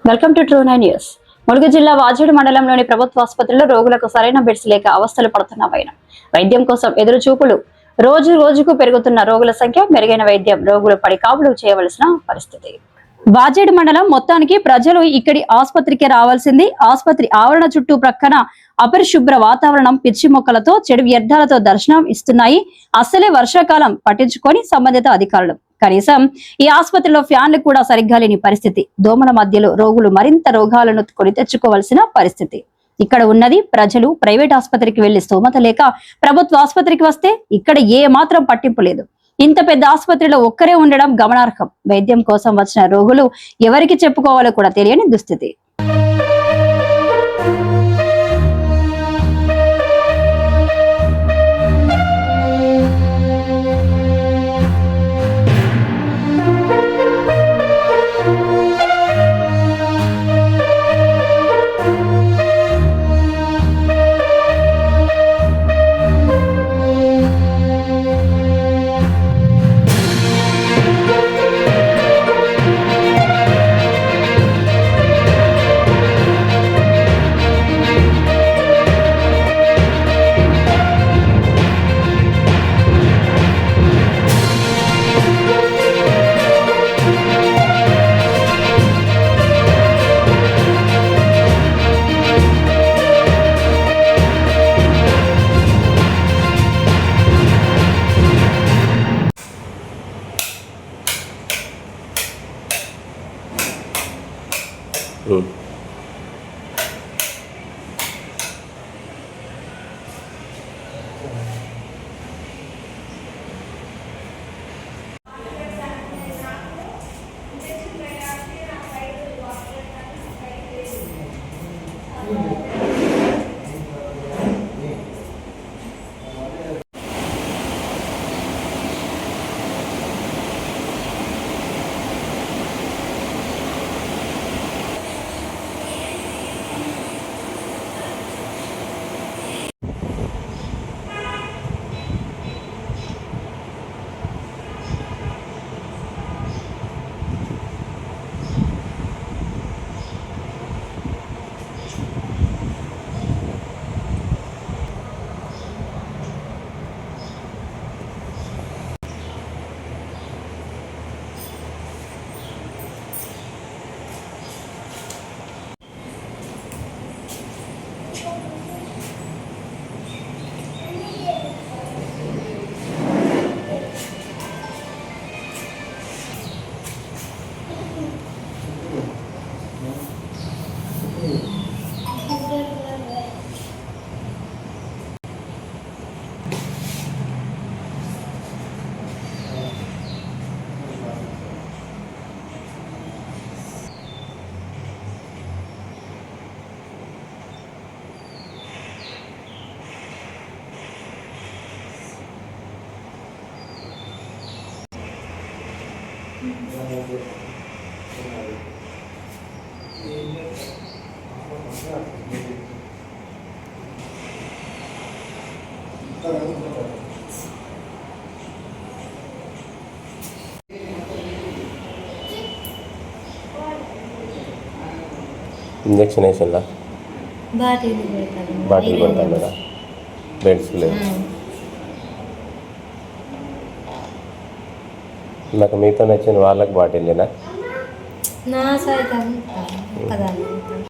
Welcome to true nine news. Mulugu జిల్లా వాజేడు మండలంలోని ప్రభుత్వ ఆసుపత్రిలో రోగులకు సరైన బెడ్స్ లేక అవస్థలు పడుతున్న వైద్యం కోసం ఎదురు చూపులు రోజు రోజుకు పెరుగుతున్న రోగుల సంఖ్య, మెరుగైన వైద్యం రోగులు పడికాపులు చేయవలసిన పరిస్థితి. వాజేడు మండలం మొత్తానికి ప్రజలు ఇక్కడి ఆసుపత్రికి రావాల్సింది. ఆసుపత్రి ఆవరణ చుట్టూ ప్రక్కన అపరిశుభ్ర వాతావరణం, పిచ్చి మొక్కలతో, చెడు వ్యర్థాలతో దర్శనం ఇస్తున్నాయి. అసలే వర్షాకాలం పట్టించుకొని సంబంధిత అధికారులు కనీసం ఈ ఆసుపత్రిలో ఫ్యాన్లు కూడా సరిగ్గా లేని పరిస్థితి. దోమల మధ్యలో రోగులు మరింత రోగాలను కొని తెచ్చుకోవాల్సిన పరిస్థితి. ఇక్కడ ఉన్నది ప్రజలు ప్రైవేట్ ఆసుపత్రికి వెళ్లి స్తోమత లేక ప్రభుత్వ ఆసుపత్రికి వస్తే ఇక్కడ ఏ మాత్రం పట్టింపు లేదు. ఇంత పెద్ద ఆసుపత్రిలో ఒక్కరే ఉండడం గమనార్హం. వైద్యం కోసం వచ్చిన రోగులు ఎవరికి చెప్పుకోవాలో కూడా తెలియని దుస్థితి. ఇంజక్షన్ వేసిందా? బాటిల్ కొడతాను కదా, బెడ్స్ లేదు. నాకు మీతో నచ్చిన వాళ్ళకి బాటిల్ లేదా?